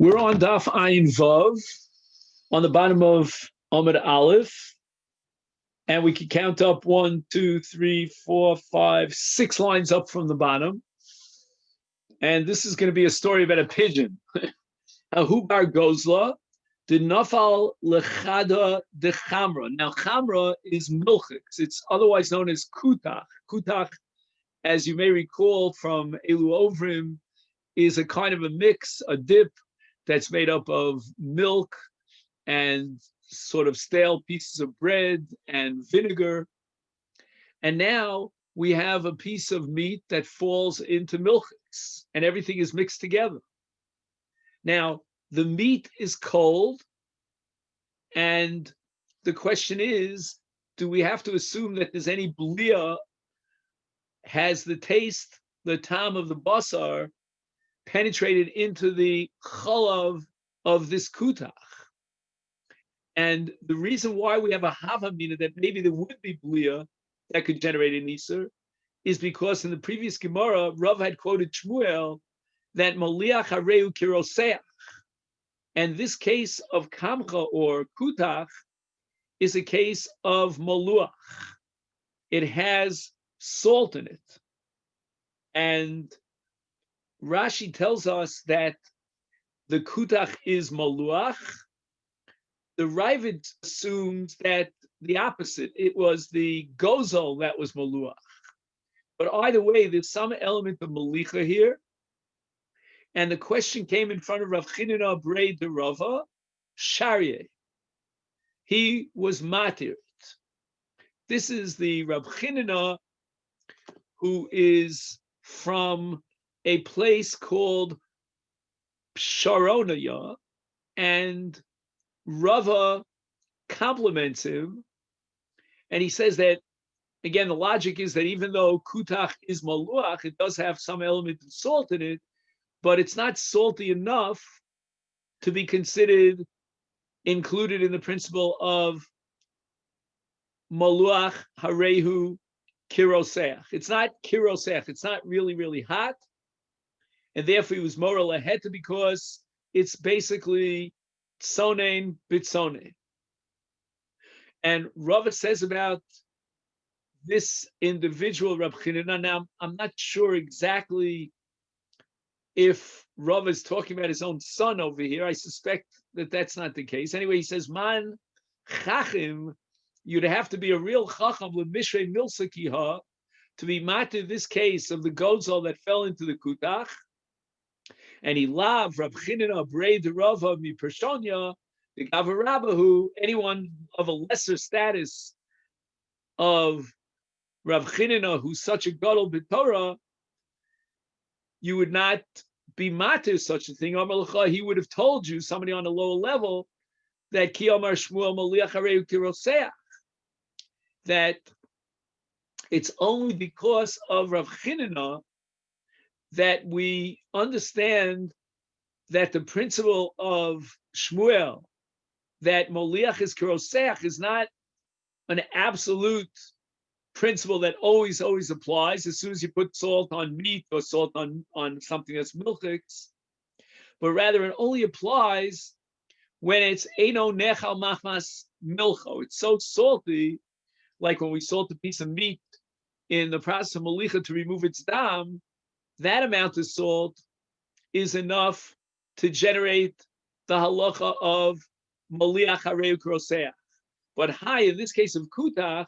We're on Daf Ayin Vav, on the bottom of Amud Aleph, and we can count up 1, 2, 3, 4, 5, 6 lines up from the bottom. And this is going to be a story about a pigeon. Ahubar Gozla, the Nafal Lechada de Chamra. Now, Chamra is milchix. It's otherwise known as kutach. Kutach, as you may recall from Elu Ovrim, is a kind of a mix, a dip that's made up of milk and sort of stale pieces of bread and vinegar. And now we have a piece of meat that falls into milchix, and everything is mixed together. Now, the meat is cold, and the question is, do we have to assume that there's any blia, has the taste, the tam of the basar, penetrated into the chalav of this kutach? And the reason why we have a havamina that maybe there would be blia that could generate an iser is because in the previous Gemara, Rav had quoted Shmuel that maliach hareu kiroseach. And this case of kamcha or kutach is a case of maluach. It has salt in it. And Rashi tells us that the kutach is maluach. The Ravid assumes that the opposite, it was the gozel that was maluach. But either way, there's some element of malicha here. And the question came in front of Rav Chinina Brei de Rava, Sharyeh. He was matir. This is the Rav Chinina who is from a place called Psharonaya, and Rava compliments him, and he says that, again, the logic is that even though kutach is maluach, it does have some element of salt in it, but it's not salty enough to be considered included in the principle of maluach harehu kiroseach. It's not kiroseach. It's not really, really hot. And therefore, it was moral laheta because it's basically tsonein bitsonein. And Rava says about this individual Rab Chinina, now I'm not sure exactly if Rava is talking about his own son over here. I suspect that that's not the case. Anyway, he says, man chachim, you'd have to be a real chacham l'mishrei milsakiha to be matir this case of the gozel that fell into the kutach. And he loved Rab Chinina Brei de Rava mi Pershonya, the Gavarabahu, anyone of a lesser status of Rab Chinina, who's such a gadol b'Torah, you would not be matir such a thing. He would have told you, somebody on a lower level, that Ki Amar Shmuel Maliach Hareu Kiroseach, that it's only because of Rav Chinina that we understand that the principle of Shmuel, that Moliach is Kiroseach, is not an absolute principle that always applies as soon as you put salt on meat or salt on something that's milchix, but rather it only applies when it's Eino Nechal Machmas Milcho. It's so salty, like when we salt a piece of meat in the process of Molicha to remove its dam, that amount of salt is enough to generate the halacha of Moliach Hareu Kiroseach. But in this case of kutach,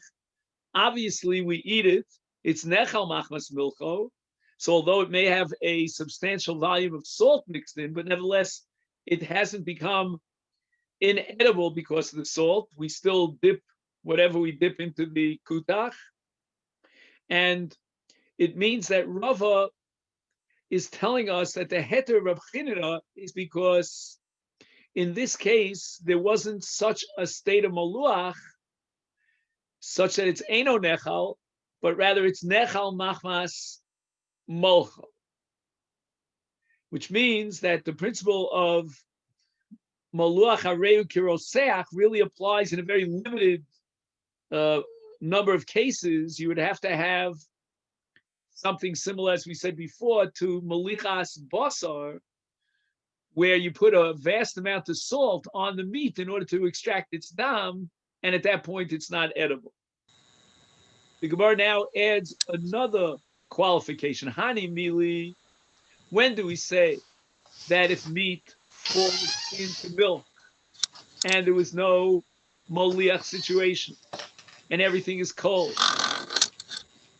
obviously we eat it. It's nechal machmas milcho. So although it may have a substantial volume of salt mixed in, but nevertheless, it hasn't become inedible because of the salt. We still dip whatever we dip into the kutach. And it means that Rava is telling us that the heter Rav Chinina is because in this case, there wasn't such a state of maluach, such that it's Eino Nechal, but rather it's Nechal Machmas Molcho. Which means that the principle of Maluach Hareu Kiroseach really applies in a very limited number of cases. You would have to have something similar, as we said before, to Malichas Basar, where you put a vast amount of salt on the meat in order to extract its dam, and at that point it's not edible. The Gemara now adds another qualification. Hani mili, when do we say that if meat falls into milk and there was no moliach situation and everything is cold,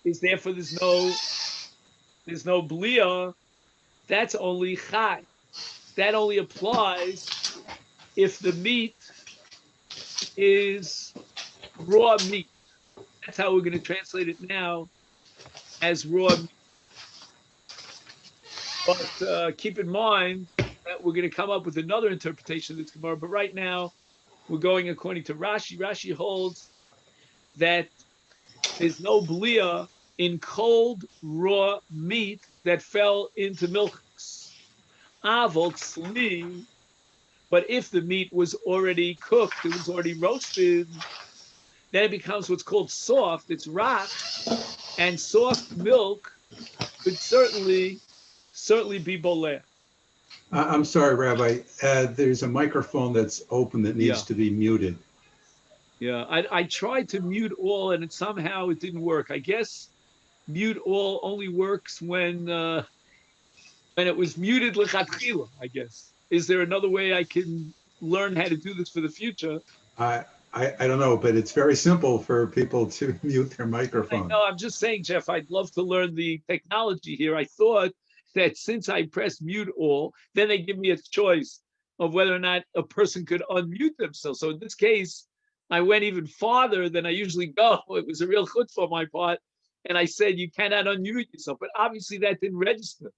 is therefore there's no blia? That's only chai. That only applies if the meat is raw meat. That's how we're going to translate it now, as raw meat. But keep in mind that we're going to come up with another interpretation of this Gemara. But right now, we're going according to Rashi. Rashi holds that there's no blia in cold raw meat that fell into milks. Avot sli, but if the meat was already cooked, it was already roasted, then it becomes what's called soft. It's rak, and soft milk could certainly be boleh. I'm sorry, Rabbi. There's a microphone that's open that needs to be muted. Yeah, I tried to mute all, and somehow it didn't work. I guess mute all only works when it was muted lechatchila, I guess. Is there another way I can learn how to do this for the future? I don't know, but it's very simple for people to mute their microphone. No, I'm just saying, Jeff, I'd love to learn the technology here. I thought that since I press mute all, then they give me a choice of whether or not a person could unmute themselves. So in this case, I went even farther than I usually go. It was a real chutzpah on my part. And I said, you cannot unmute yourself. But obviously that didn't register.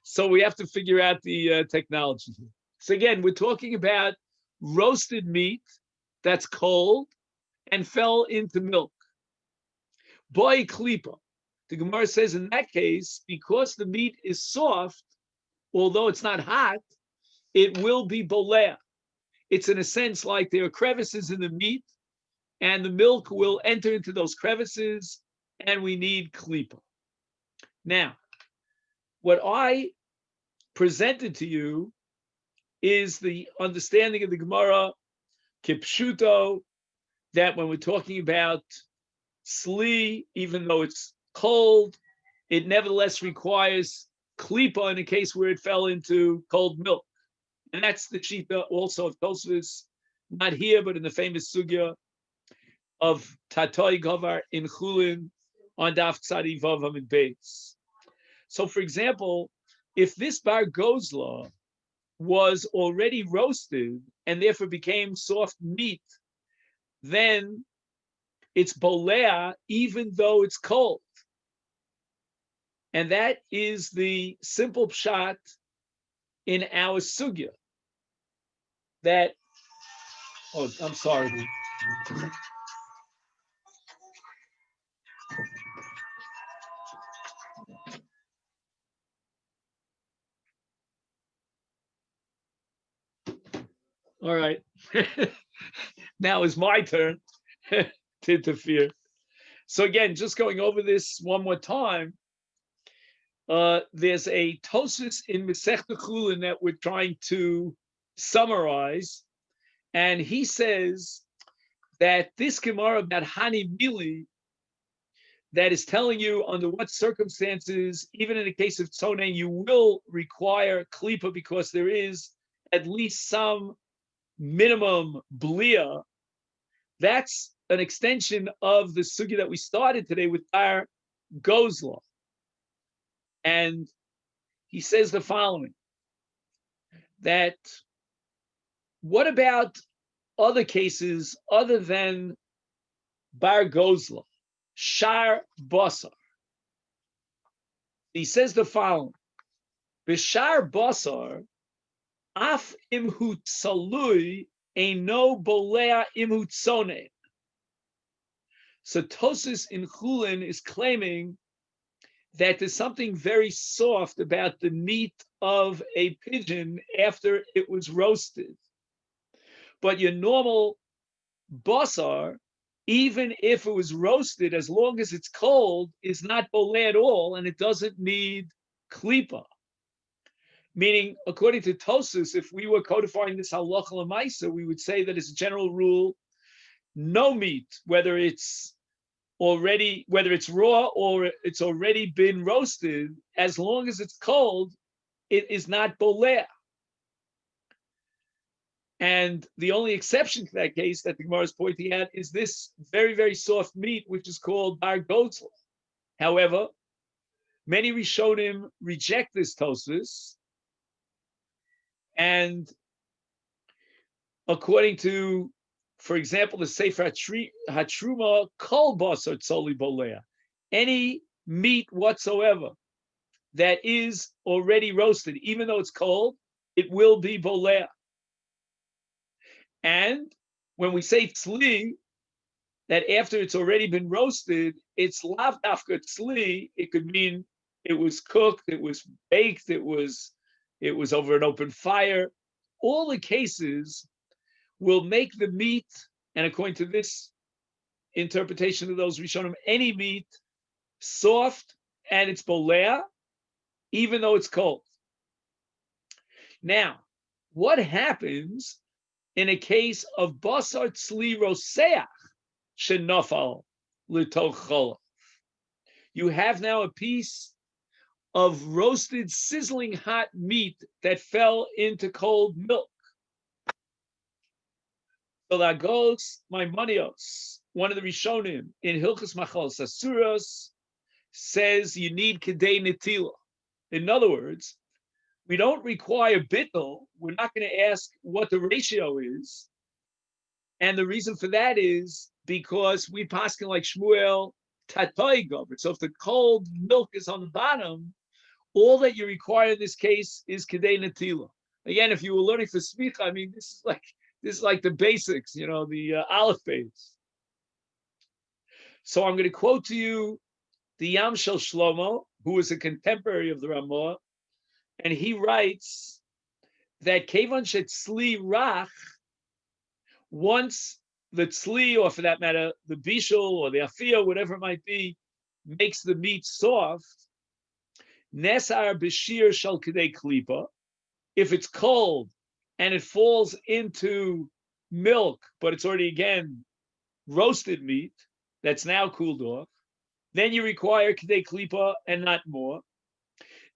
So we have to figure out the technology. So again, we're talking about roasted meat that's cold and fell into milk. Boy klipa. The Gemara says in that case, because the meat is soft, although it's not hot, it will be boleh. It's in a sense like there are crevices in the meat, and the milk will enter into those crevices, and we need klipa. Now, what I presented to you is the understanding of the Gemara, kipshuto, that when we're talking about sli, even though it's cold, it nevertheless requires klipa in a case where it fell into cold milk. And that's the shita also of Tosfos, not here, but in the famous sugya of Tatoi Govar in Chulin on Daf Tzadi Vav Amid Beis. So, for example, if this bar gozla was already roasted and therefore became soft meat, then it's bolea even though it's cold. And that is the simple pshat in our sugya. That, oh, I'm sorry. All right. Now it's my turn to interfere. So again, just going over this one more time, there's a Tosfos in Masechet Chulin that we're trying to summarize, and he says that this Gemara about Hani Mili, that is telling you under what circumstances, even in the case of Tzonen, you will require Klipa because there is at least some minimum blia. That's an extension of the sugya that we started today with our Gozla. And he says the following, that what about other cases other than Bar Gozla, Shar Basar? He says the following, Bishar Basar, Af imhu tsalui eino bolea imhu tzonen. So Tosfos in Chulin is claiming that there's something very soft about the meat of a pigeon after it was roasted. But your normal basar, even if it was roasted, as long as it's cold, is not boleh at all, and it doesn't need klipa. Meaning, according to Tosus, if we were codifying this halacha l'maisa, we would say that as a general rule, no meat, whether it's raw or it's already been roasted, as long as it's cold, it is not boleh. And the only exception to that case that the Gemara is pointing out is this very, very soft meat, which is called bar gotzl. However, many Rishonim reject this Tosfos, and according to, for example, the Sefer Hatruma, kol basar tzoli bolea, any meat whatsoever that is already roasted, even though it's cold, it will be bolea. And when we say tzli, that after it's already been roasted, it's lav dafka tzli. It could mean it was cooked, it was baked, it was over an open fire. All the cases will make the meat, and according to this interpretation of those Rishonim, any meat soft and it's bolea, even though it's cold. Now, what happens in a case of basar tzli roseach shenafal l'toch cholav? You have now a piece of roasted, sizzling hot meat that fell into cold milk. So that goes Maimonios, one of the Rishonim in Hilchos Machal Sasuros, says you need kedei netila. In other words, we don't require bittul. We're not going to ask what the ratio is. And the reason for that is because we paskin like Shmuel tatoi gover. So if the cold milk is on the bottom, all that you require in this case is kedei netila. Again, if you were learning for smicha, I mean, this is like the basics, the aleph base. So I'm going to quote to you the Yam Shel Shlomo, who is a contemporary of the Ramah, and he writes that Kevan shetzli rach, once the tzli, or for that matter, the bishul or the afia, whatever it might be, makes the meat soft, nesar b'shir shel kedei klipa, if it's cold and it falls into milk, but it's already, again, roasted meat that's now cooled off, then you require kedei klipa and not more.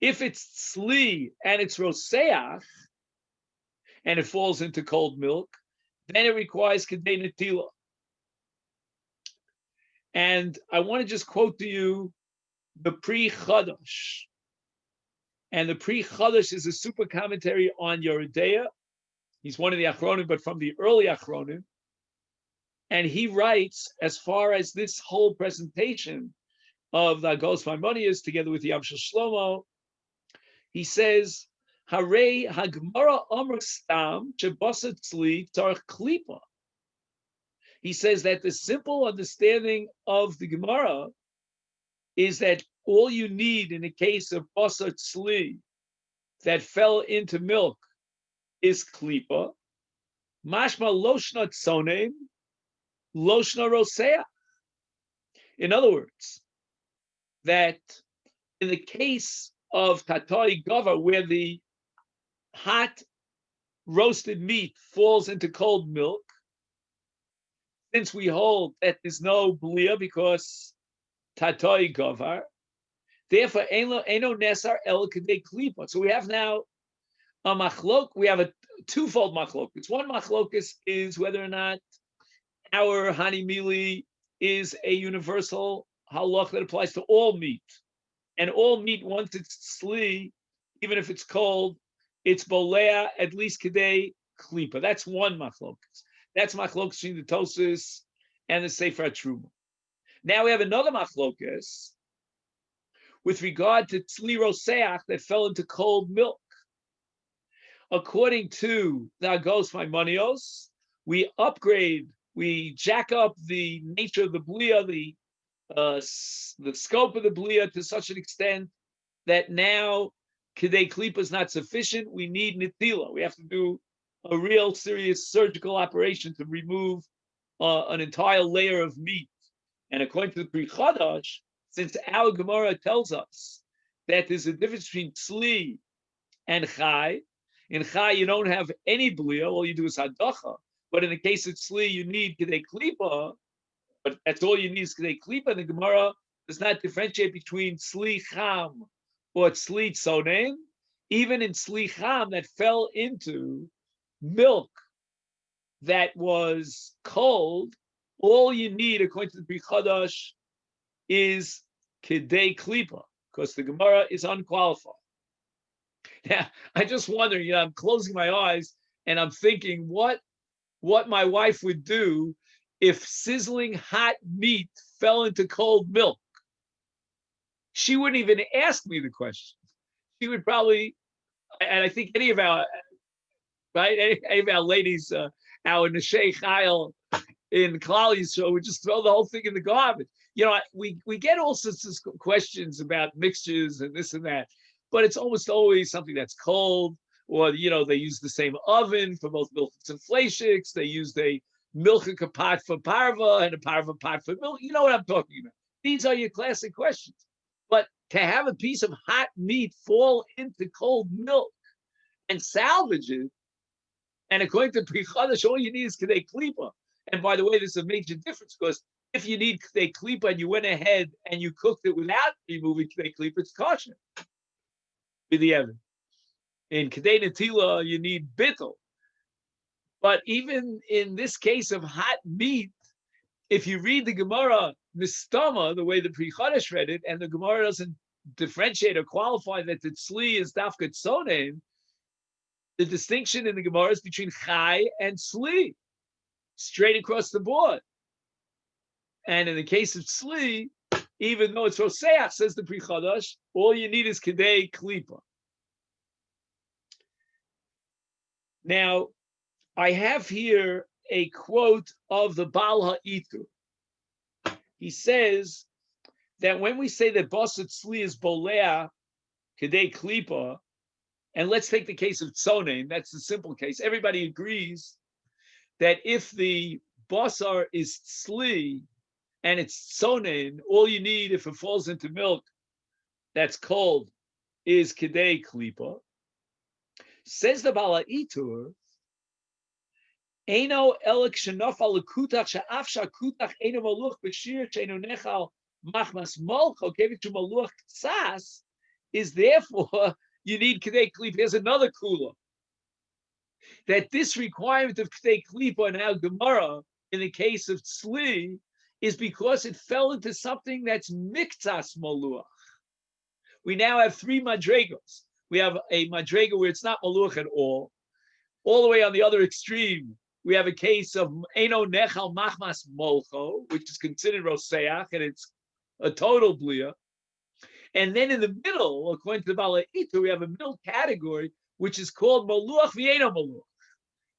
If it's tzli and it's roseach and it falls into cold milk, then it requires kedei netila. And I want to just quote to you the Pri Chadash. And the Pri Chadash is a super commentary on Yeridea. He's one of the Achronim, but from the early Achronim. And he writes, as far as this whole presentation of the Agos Maimonides together with Yam Shel Shlomo, he says, Harei Hagmara Amr Stam Shebasa Tzli Tzarich Klipa. He says that the simple understanding of the Gemara is that all you need in a case of basar tzli that fell into milk is klipa. Mashma loshna tzonem, loshna rosea. In other words, that in the case of tatoi gava, where the hot roasted meat falls into cold milk, since we hold that there's no blia because tatoi gavar, therefore eno nesar el kedei klipa. So we have now a machlok. We have a twofold machlokus. One machlokus is whether or not our hani mili is a universal halach that applies to all meat, and all meat, once it's tzli, even if it's cold, it's bolea at least kedei klipa. That's one machlokus. That's machlokus between the Tosfos and the Sefer Truma. Now we have another machlokus with regard to tzli roseach that fell into cold milk. According to the Agos Maimonios, we jack up the nature of the blia, the scope of the blia to such an extent that now kedei klipa is not sufficient. We need netila. We have to do a real serious surgical operation to remove an entire layer of meat. And according to the Pri Chadash, since our Gemara tells us that there's a difference between tzli and chai. In chai, you don't have any blia. All you do is hadacha. But in the case of tzli, you need kedei klipa. But that's all you need is kedei klipa. And the Gemara does not differentiate between tzli cham or tzli tzonen. Even in tzli cham that fell into milk that was cold, all you need, according to the Bri Chadash, is kedei klipa, because the Gemara is unqualified. Now, I just wonder, I'm closing my eyes and I'm thinking what my wife would do if sizzling hot meat fell into cold milk. She wouldn't even ask me the question. She would probably, and I think any of our ladies, our Neshei Chayil in Klal Yisrael would just throw the whole thing in the garbage. We get all sorts of questions about mixtures and this and that, but it's almost always something that's cold, or they use the same oven for both milchiks and fleishiks. They use a milchik pot for parva and a parva pot for milk. You know what I'm talking about. These are your classic questions. But to have a piece of hot meat fall into cold milk and salvage it, and according to Pri Chadash, all you need is kedei klipa. And by the way, there's a major difference, because if you need kedei klipa and you went ahead and you cooked it without removing kedei klipa, it's kosher. With the evidence. In kedei netila, you need bittul. But even in this case of hot meat, if you read the Gemara mistama, the way the Pri Chadash read it, and the Gemara doesn't differentiate or qualify that the tzli is dafka tzonen, the distinction in the Gemara is between chai and tzli, straight across the board. And in the case of tzli, even though it's roseach, says the Pri Chadash, all you need is kedei klipa. Now, I have here a quote of the Baal Ha'itur. He says that when we say that Basar Tzli is bolea kedei klipa, and let's take the case of tzonen, that's the simple case. Everybody agrees that if the basar is tzli and it's tzonen, all you need if it falls into milk that's cold is kedei klipa. Says the Baal Ha'itur, Eino elek shenof al kutach she'afsha kutach eino maluch b'shir she'eino nechal machmas molcho gave to maluch tzas, is therefore you need kedei klipa. There's another kula that this requirement of kedei klipa in our Gemara in the case of tzli is because it fell into something that's miktas maluach. We now have three madregos. We have a madrega where it's not maluach at all the way on the other extreme. We have a case of Eino Nechal Machmas Molcho, which is considered Roseach, and it's a total blia. And then in the middle, according to the Baal Ha'itur, we have a middle category, which is called Maluach V'Eino Maluach.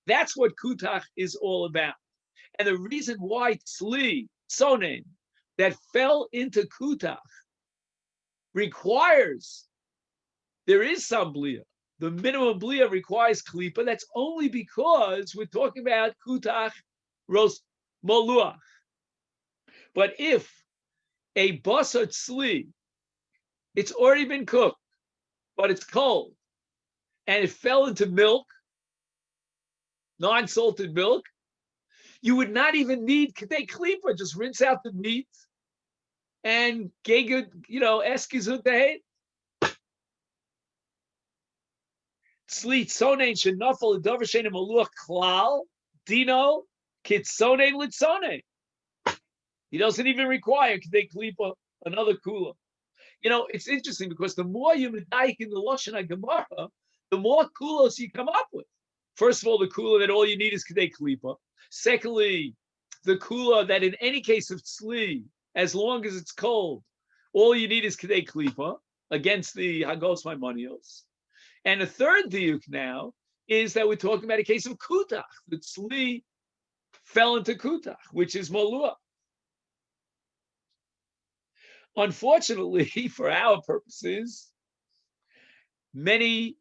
That's what Kutach is all about. And the reason why Tzli, Tzonen, that fell into Kutach, requires, there is some blia. The minimum blia requires klipa. That's only because we're talking about kutach ros moluach. But if a basar tzli, it's already been cooked, but it's cold, and it fell into milk, non-salted milk, you would not even need kedei klipa. Just rinse out the meat and gegud, eskizut dehet. Tzli tzonen shenafal ledavar she'eino maluach klal dino kitzonen litzonen. He doesn't even require kedei klipa, another kula. It's interesting because the more you medayik in the Lashon HaGemara, the more kulos you come up with. First of all, the kula that all you need is kedei klipa. Secondly, the kula that in any case of tzli, as long as it's cold, all you need is kedei klipa against the hagos maimonios. And a third diuk now is that we're talking about a case of kutach. The tzli fell into kutach, which is maluach. Unfortunately, for our purposes, many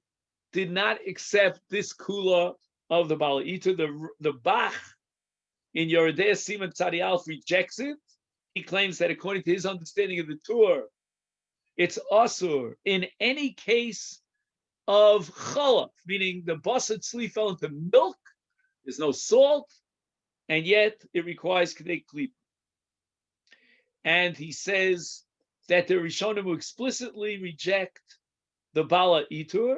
did not accept this kula of the Baal Ha'itur. The Bach in Yoredei Siman Tzadi Aleph rejects it. He claims that according to his understanding of the Torah, it's asur in any case of chalav, meaning the basar tzli fell into milk. There's no salt, and yet it requires kedei klipa. And he says that the Rishonim who explicitly reject the Bala Itur.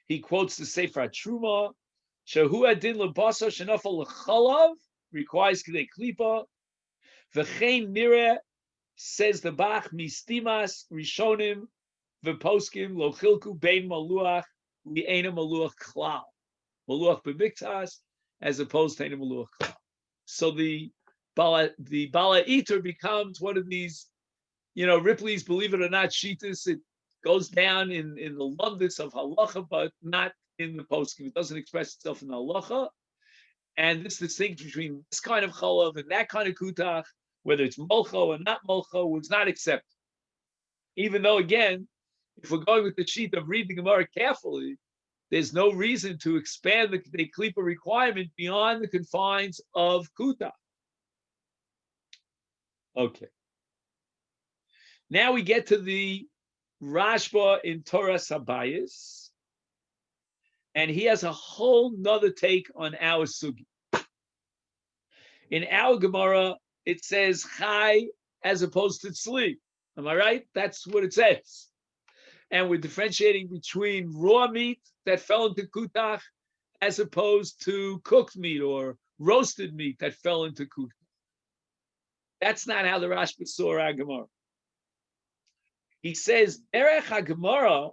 He quotes the Sefer Truma, Shehu adin lebasar shenafal lechalav, requires kedei klipa. V'chein nireh, says the Bach, mistimas Rishonim v'poskim lo chilku bein maluach li'ena maluach klal. Maluach b'miktas, as opposed to ena maluach klal. So the Bala Itur becomes one of these, Ripley's believe it or not shitas. It goes down in the lumdis of halacha, but not in the poskim. It doesn't express itself in the halacha. And this distinction between this kind of chalav and that kind of kutach, whether it's molcho or not molcho, was not accepted. Even though, again, if we're going with the sheet of reading the Gemara carefully, there's no reason to expand the klipa requirement beyond the confines of kutach. Okay. Now we get to the Rashba in Torah Sabayis, and he has a whole nother take on our sugi. In our Gemara, it says chai as opposed to tzli. Am I right? That's what it says. And we're differentiating between raw meat that fell into kutach as opposed to cooked meat or roasted meat that fell into kutach. That's not how the Rashba saw our Gemara. He says, Derech HaGemara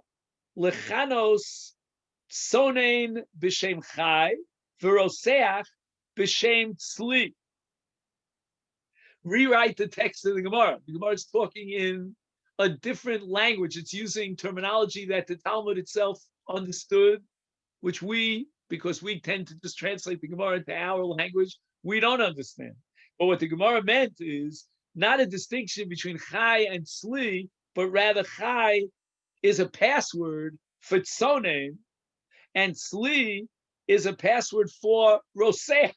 lechanos sonein b'shem chai v'roseach b'shem tzli. Rewrite the text of the Gemara. The Gemara is talking in a different language. It's using terminology that the Talmud itself understood, which because we tend to just translate the Gemara into our language, we don't understand. But what the Gemara meant is not a distinction between chai and tzli, but rather chai is a password for tzonein, and tzli is a password for roseach.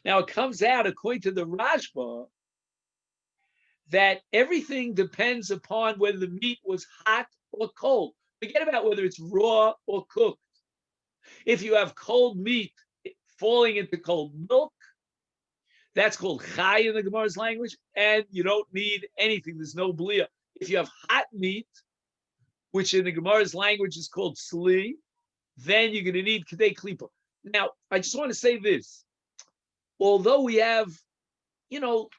Now it comes out, according to the Rashba, that everything depends upon whether the meat was hot or cold. Forget about whether it's raw or cooked. If you have cold meat falling into cold milk, that's called chai in the Gemara's language, and you don't need anything. There's no blia. If you have hot meat, which in the Gemara's language is called tzli, then you're going to need kedei klipa. Now, I just want to say this. Although we have,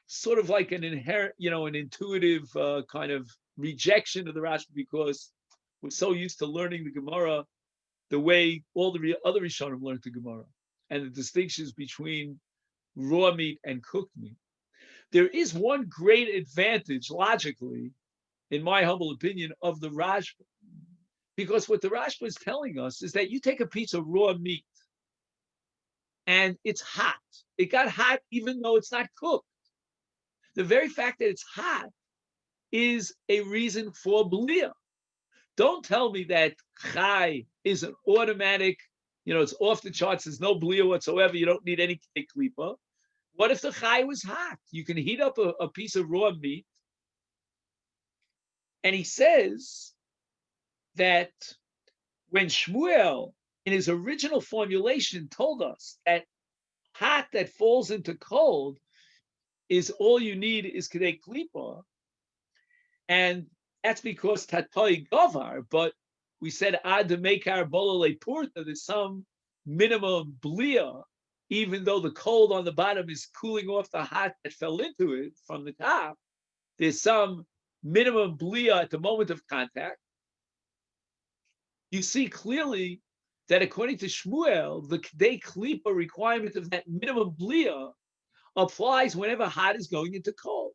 sort of like an inherent, an intuitive kind of rejection of the Rashba because we're so used to learning the Gemara the way all the other Rishonim learned the Gemara and the distinctions between raw meat and cooked meat. There is one great advantage, logically, in my humble opinion, of the Rashba. Because what the Rashba is telling us is that you take a piece of raw meat and it's hot. It got hot even though it's not cooked. The very fact that it's hot is a reason for blia. Don't tell me that chai is an automatic, it's off the charts. There's no blia whatsoever. You don't need any klipa. What if the chai was hot? You can heat up a piece of raw meat. And he says that when Shmuel, in his original formulation, told us that hot that falls into cold is all you need is kedei klipa, and that's because tatoi govar, but we said ad mekar bolale purta, there's some minimum blia, even though the cold on the bottom is cooling off the hot that fell into it from the top, there's some minimum blia at the moment of contact. You see clearly that according to Shmuel, the kedei klipa requirement of that minimum blia applies whenever hot is going into cold.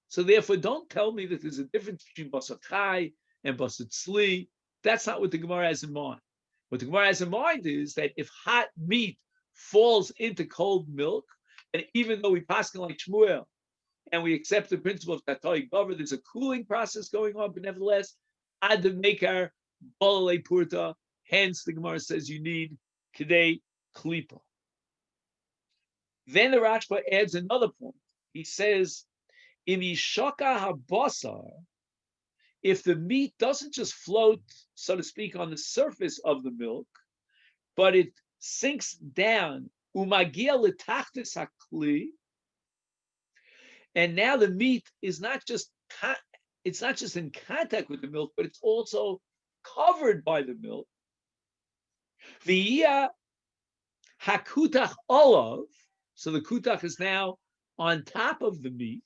So therefore, don't tell me that there's a difference between basar chai and basar tzli. That's not what the Gemara has in mind. What the Gemara has in mind is that if hot meat falls into cold milk, and even though we paskin like Shmuel, and we accept the principle of tatoi gover, there's a cooling process going on, but nevertheless, ad mekar bolale purta. Hence, the Gemara says you need kedei klipa. Then the Rashba adds another point. He says, "Im yishaka habasar, if the meat doesn't just float, so to speak, on the surface of the milk, but it sinks down, umagia letachtis hakli, and now the meat is not just it's not just in contact with the milk, but it's also covered by the milk. V'yia hakutach olav, so the kutach is now on top of the meat.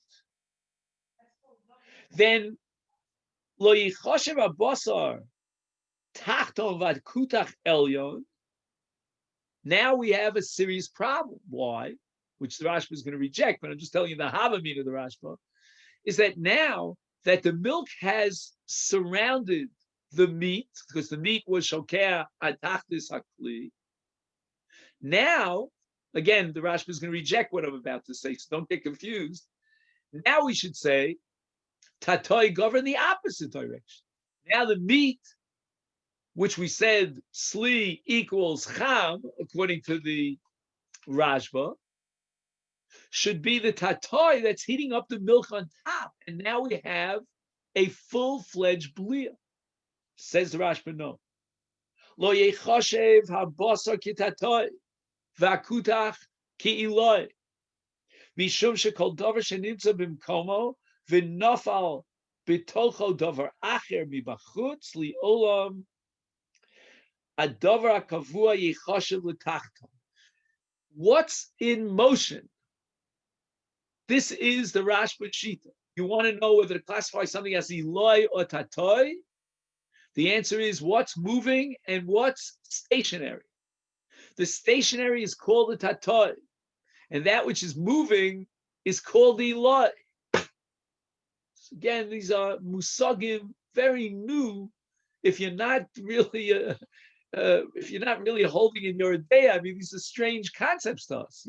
Then lo yichoshev habasar tachton vad kutach elyon. Now we have a serious problem. Why? Which the Rashba is going to reject, but I'm just telling you the Havamina of the Rashba, is that now that the milk has surrounded the meat, because the meat was shokea atachtis hakli. Now, again, the Rashba is going to reject what I'm about to say, so don't get confused. Now we should say, tatoi govern the opposite direction. Now the meat, which we said sli equals cham, according to the Rashba, should be the tatoi that's heating up the milk on top. And now we have a full-fledged blia. Says the Rashba, no. Lo yechoshev habasar ki tatoi, v'akutach ki iloi. Mishum shekol davar shenimtza b'mkomo, v'nafal b'tocho davar acher mibachutz li'olam, adavar hakavua yechoshev l'tachton. What's in motion? This is the Rashba Shita. You want to know whether to classify something as Eloi or Tatoi? The answer is what's moving and what's stationary. The stationary is called the Tatoi, and that which is moving is called the Eloi. So again, these are musagim, very new. If you're not really holding in your day, I mean, these are strange concepts to us.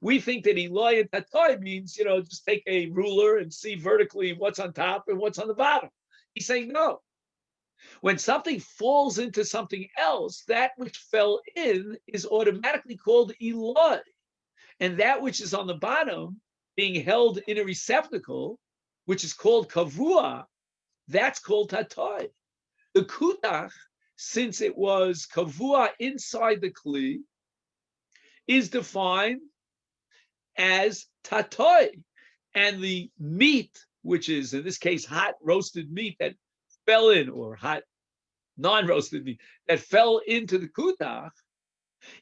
We think that Eloi and Tatoi means, just take a ruler and see vertically what's on top and what's on the bottom. He's saying no. When something falls into something else, that which fell in is automatically called Eloi. And that which is on the bottom, being held in a receptacle, which is called kavua, that's called Tatoi. The kutach, since it was kavua inside the kli, is defined as tatoi. And the meat, which is in this case hot roasted meat that fell in, or hot non-roasted meat that fell into the kutach,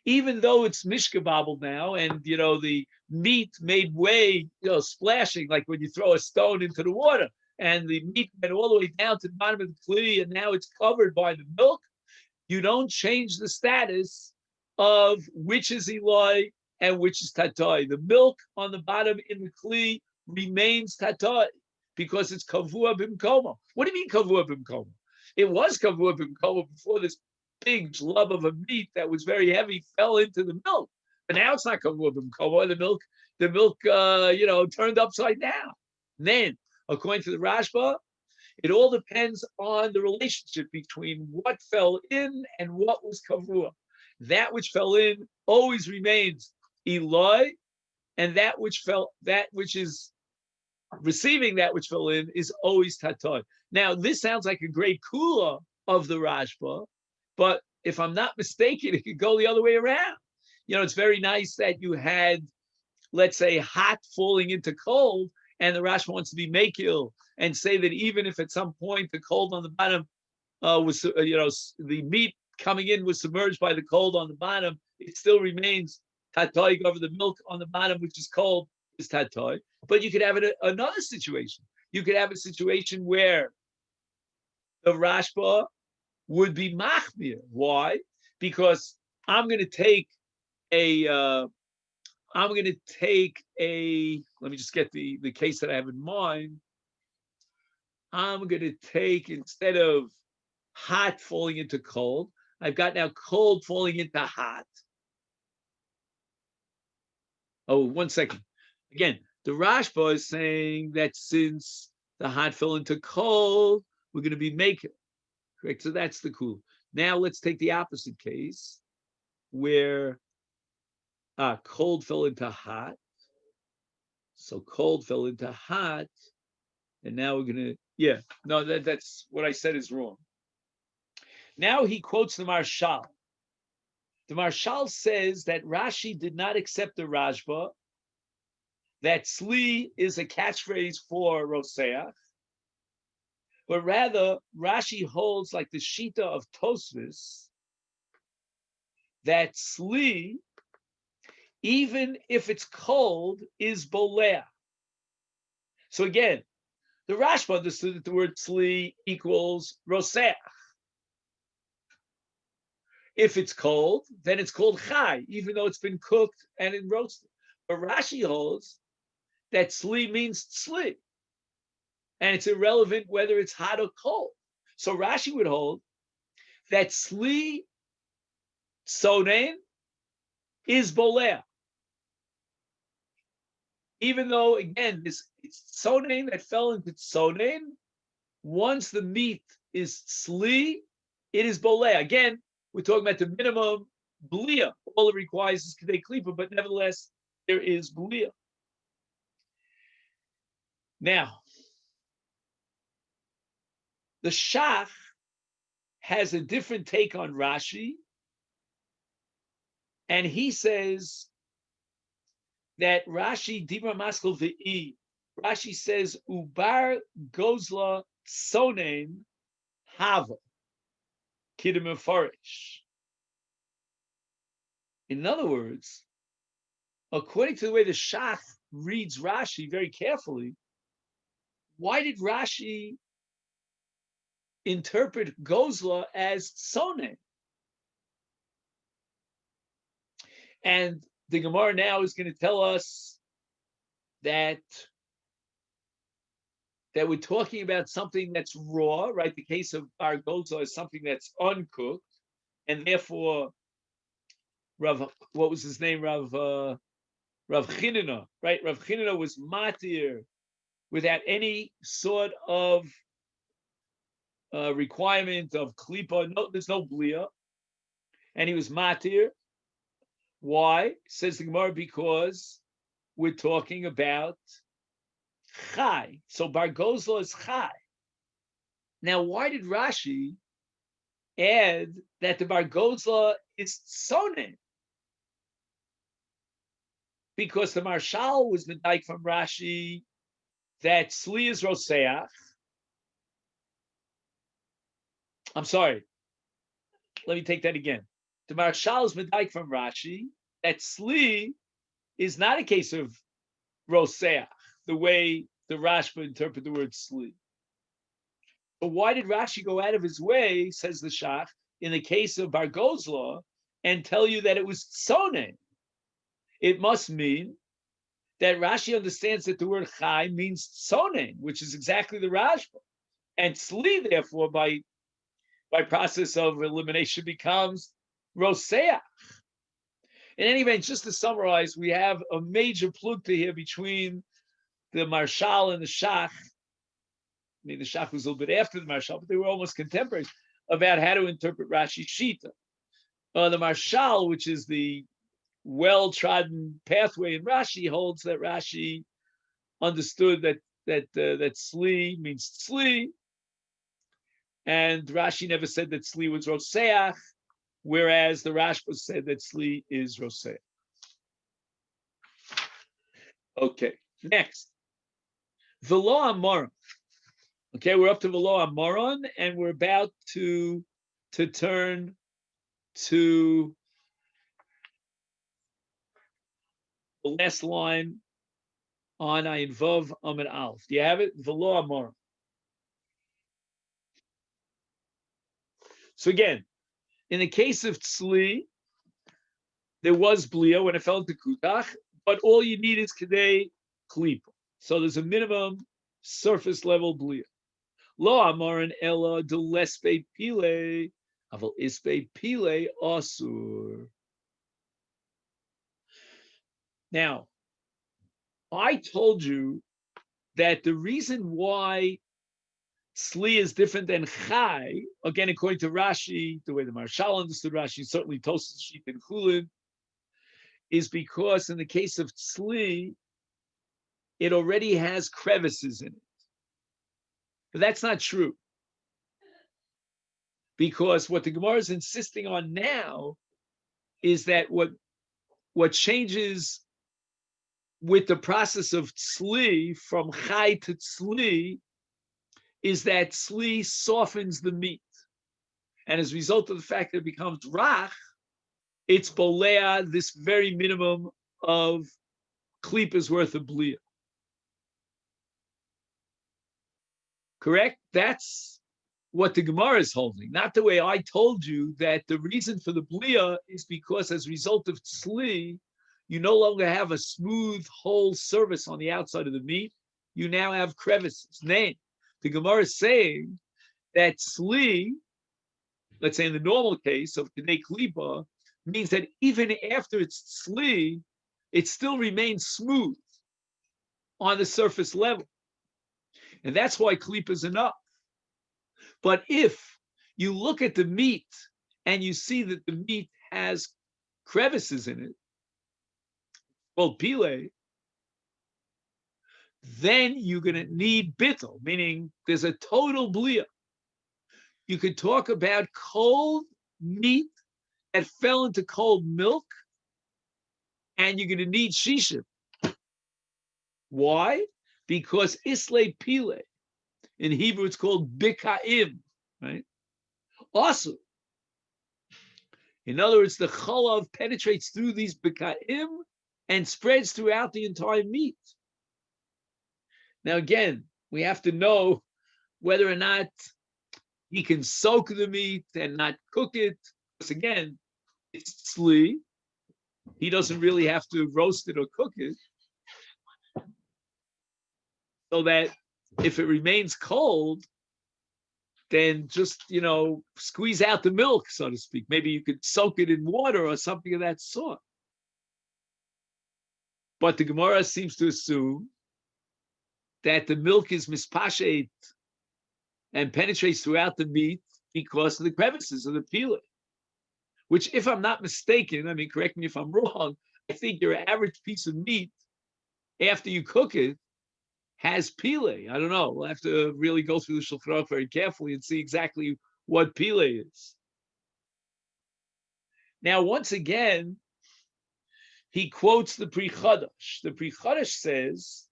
even though it's mishkababble now, and the meat made way, splashing like when you throw a stone into the water, and the meat went all the way down to the bottom of the kli, and now it's covered by the milk. You don't change the status of which is Eloi and which is Tatoi. The milk on the bottom in the kli remains Tatoi because it's kavua b'mkomo. What do you mean kavua b'mkomo? It was kavua b'mkomo before this big glub of a meat that was very heavy fell into the milk. But now it's not kavua b'mkomo. The milk, turned upside down. And then, according to the Rashba, it all depends on the relationship between what fell in and what was kavua. That which fell in always remains Eloi, and that which is receiving that which fell in is always Tatoi. Now, this sounds like a great kula of the Rashba, but if I'm not mistaken, it could go the other way around. It's very nice that you had, let's say, hot falling into cold, and the Rashba wants to be makil and say that even if at some point the cold on the bottom was, the meat coming in was submerged by the cold on the bottom, it still remains tatoi over the milk on the bottom, which is cold, is tatoi. But you could have another situation. You could have a situation where the Rashba would be machmir. Why? Because I'm going to take let me just get the case that I have in mind. I'm going to take, instead of hot falling into cold, I've got now cold falling into hot. Oh, 1 second. Again, the Rashba is saying that since the hot fell into cold, we're going to be making. Correct? So that's the cool. Now let's take the opposite case where cold fell into hot. So cold fell into hot, and now we're going to Yeah, no, that's what I said is wrong. Now he quotes the Marshal. The Marshal says that Rashi did not accept the Rashba, that Sli is a catchphrase for Roseach, but rather Rashi holds like the Shita of Tosfos, that Sli, even if it's cold, is Bolea. So again, the Rashba understood that the word Sli equals Roseach. If it's cold, then it's called Chai, even though it's been cooked and in roasted. But Rashi holds that Sli means Sli, and it's irrelevant whether it's hot or cold. So Rashi would hold that Sli Sonen is Bolea. Even though, again, it's Sonen that fell into Sonen, once the meat is Sli, it is Bolea. Again, we're talking about the minimum Blia. All it requires is Kedei Klipa, but nevertheless, there is Blia. Now, the Shach has a different take on Rashi, and he says that Rashi Dibra Maskal V'i. Rashi says Ubar Gozla Sonen Hava Kidim Farish. In other words, according to the way the Shach reads Rashi very carefully, why did Rashi interpret Gozla as Sonen? And the Gemara now is going to tell us that we're talking about something that's raw, right? The case of Bar Gozla is something that's uncooked, and therefore, Rav, what was his name? Rav Chinina, right? Rav Chinina was matir without any sort of requirement of klipa. No, there's no blia, and he was matir. Why? Says the Gemara, because we're talking about chai. So Bar Gozla is chai. Now, why did Rashi add that the Bar Gozla is sonen? Because the Marshal was medayik from Rashi that Sli is Roseach. I'm sorry. Let me take that again. The Marshal is medayik from Rashi that Sli is not a case of Roseach, the way the Rashba interpret the word Sli. But why did Rashi go out of his way, says the Shach, in the case of Bar Gozla, and tell you that it was Sonen? It must mean that Rashi understands that the word Chai means Sonen, which is exactly the Rashba. And Sli, therefore, by process of elimination, becomes Roseach. In any event, just to summarize, we have a major plugta here between the Marshal and the Shach. I mean, the Shach was a little bit after the Marshal, but they were almost contemporaries about how to interpret Rashi's Shita. The Marshal, which is the well-trodden pathway in Rashi, holds that Rashi understood that Sli means Sli, and Rashi never said that Sli was Roseach, whereas the Rashba said that Sli is Roseach. Okay, next. V'lo Amoron. Okay, we're up to V'lo Amoron, and we're about to turn to the last line on Ayin Vav Amud Aleph. Do you have it? V'lo Amoron. So again, in the case of Tzli, there was Blia when it fell into Kutach, but all you need is Kedei Klipa. So there's a minimum surface level Blia. Lo Amoron Ella de Lespe Pile, Aval Ispe Pile Asur. Now, I told you that the reason why Sli is different than Chai, again, according to Rashi, the way the Marshal understood Rashi, certainly Tosfos Sheet and Chulin, is because in the case of Sli, it already has crevices in it. But that's not true. Because what the Gemara is insisting on now is that what changes with the process of tzli from chai to tzli is that tzli softens the meat. And as a result of the fact that it becomes rach, it's bolea this very minimum of klipa's worth of blia. Correct? That's what the Gemara is holding, not the way I told you that the reason for the blia is because as a result of tzli, you no longer have a smooth whole surface on the outside of the meat. You now have crevices. Nay, the Gemara is saying that tzli, let's say in the normal case of Kedei Klipa, means that even after it's tzli, it still remains smooth on the surface level. And that's why Klipa is enough. But if you look at the meat and you see that the meat has crevices in it, called pile, then you're going to need bittel, meaning there's a total blia. You could talk about cold meat that fell into cold milk, and you're going to need shishim. Why? Because isle pile, in Hebrew it's called bikaim, right? Also, in other words, the chalav penetrates through these bikaim and spreads throughout the entire meat. Now, again, we have to know whether or not he can soak the meat and not cook it. Because again, it's tzli. He doesn't really have to roast it or cook it. So that if it remains cold, then just, squeeze out the milk, so to speak. Maybe you could soak it in water or something of that sort. But the Gemara seems to assume that the milk is mispashet and penetrates throughout the meat because of the crevices of the pile. Which, if I'm not mistaken, correct me if I'm wrong, I think your average piece of meat, after you cook it, has pile. I don't know. We'll have to really go through the Shulchan Aruch very carefully and see exactly what pile is. Now, once again, he quotes the Pri Chadash. The Pri Chadash says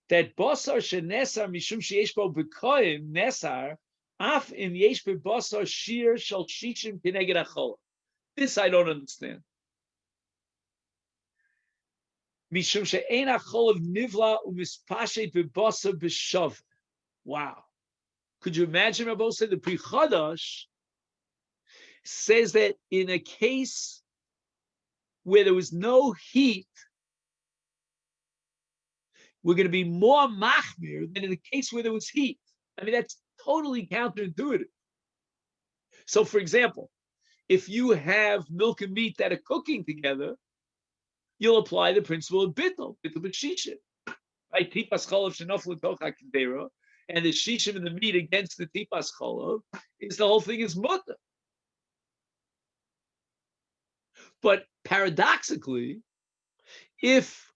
that basar shenesar mishum sheyesh bo bekoim nesar af im yesh basar shir shel shishim keneged achol. This I don't understand. Mishum she'ein achol nivla umispashet bebasar b'shav. Wow. Could you imagine, Rabbi said the Pri Chadash says that in a case where there was no heat, we're going to be more machmir than in the case where there was heat. That's totally counterintuitive. So, for example, if you have milk and meat that are cooking together, you'll apply the principle of bittul b'shishim. Right? Tipas cholav shenofel l'toch hakdera, and the shishim in the meat against the tipas cholav is the whole thing is mutter. But paradoxically, if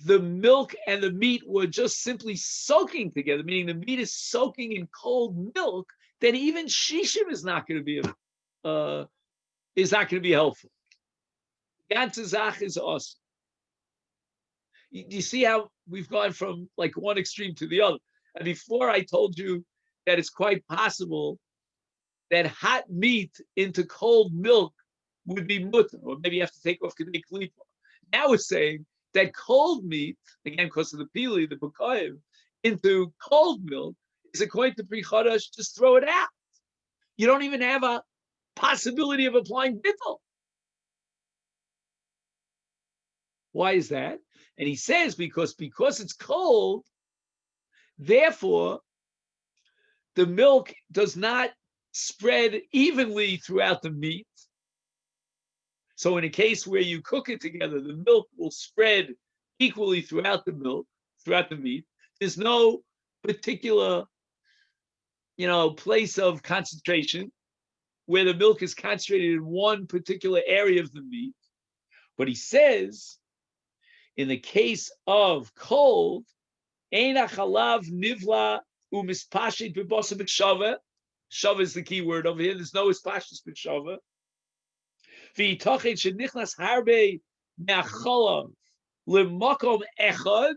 the milk and the meat were just simply soaking together, meaning the meat is soaking in cold milk, then even shishim is not going to be helpful. Ganze Zach is awesome. You see how we've gone from like one extreme to the other. And before I told you that it's quite possible that hot meat into cold milk would be mutter, or maybe you have to take off Kedei Klipa. Now we're saying that cold meat, again, because of the pili, the bukayim, into cold milk is according to Pri Chadash, just throw it out. You don't even have a possibility of applying bittul. Why is that? And he says because it's cold, therefore the milk does not spread evenly throughout the meat. So in a case where you cook it together, the milk will spread equally throughout the meat. There's no particular, place of concentration where the milk is concentrated in one particular area of the meat. But he says, in the case of cold, Ein hachalav nivla umispashit b'bosa b'kshava. Shava is the key word over here. There's no ispashit b'kshava. V'yitachet shenichnas harbe me'acholav l'makom echad.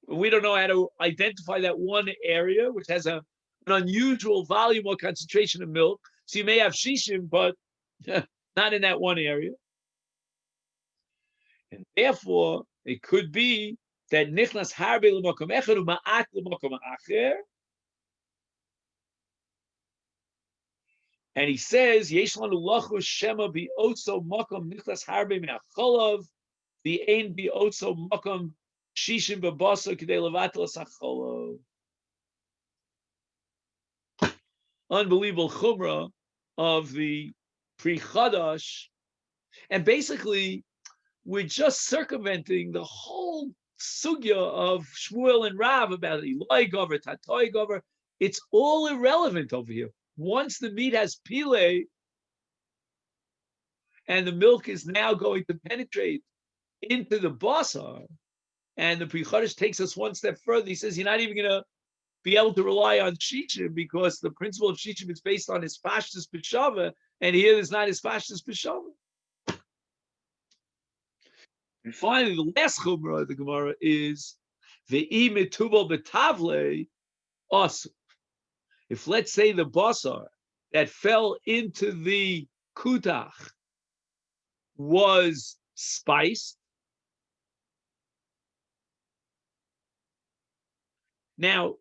We don't know how to identify that one area, which has an unusual volume or concentration of milk. So you may have shishim, but not in that one area. And therefore, it could be that nichnas harbe l'makom echad u'ma'at l'makom acher. And he says, Yesh lanu lachus shema bi'otso makom nichnas harbe me'acholav v'ein bi'otso makom shishim b'basa k'dei levatel asacholav. Unbelievable chumrah of the Pri Chadash. And basically, we're just circumventing the whole sugya of Shmuel and Rav about Eloi Gover, Tatoi Gover. It's all irrelevant over here. Once the meat has pile, and the milk is now going to penetrate into the basar, and the Pri Chadash takes us one step further. He says, you're not even going to be able to rely on Shishim because the principle of Shishim is based on his Pashtus B'Shava, and here there's not his Pashtus B'Shava. And finally, the last chumrah of the Gemara is Ve'i mitubal betavle asu. If let's say the basar that fell into the kutach was spiced. Now,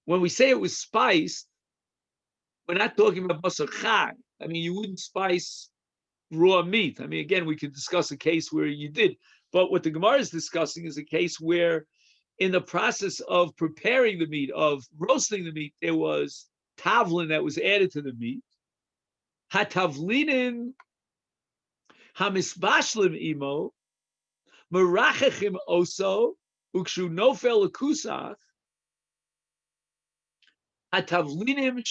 when we say it was spiced, we're not talking about basar chai. I mean, you wouldn't spice raw meat. I mean, again, we could discuss a case where you did. But what the Gemara is discussing is a case where in the process of preparing the meat, of roasting the meat, there was tavlin that was added to the meat. Hatavlinin hamisbashlim imo, merachachim oso, ukshu nofel akusach, hatavlinim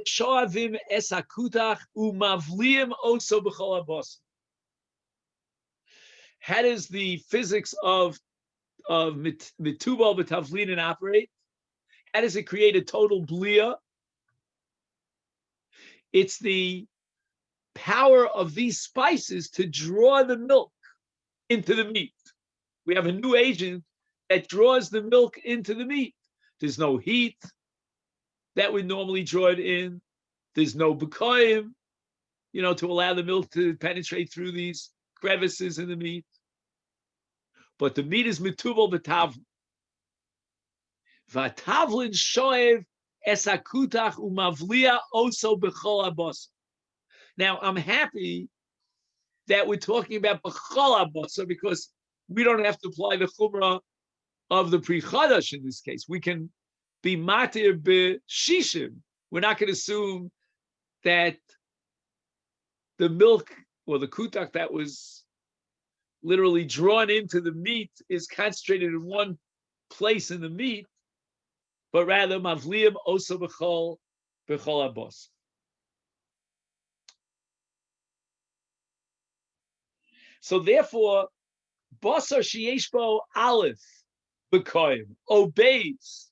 shoavim esakutach umavliim oso b'chol habos. How does the physics of mitubal b'tavlinin operate? How does it create a total blia? It's the power of these spices to draw the milk into the meat. We have a new agent that draws the milk into the meat. There's no heat that would normally draw it in. There's no bukoyim, to allow the milk to penetrate through these crevices in the meat. But the meat is mitubal b'tavlin. V'tavlin shoev esakutach umavlia oso b'chol habasa. Now, I'm happy that we're talking about b'chol habasa because we don't have to apply the chumrah of the Pri Chadash in this case. We can be matir b'shishim. We're not going to assume that the milk or the kutach that was literally drawn into the meat is concentrated in one place in the meat, but rather mavliim oso b'chol habas. So therefore, basar sheyesh bo aleph b'koyim obeys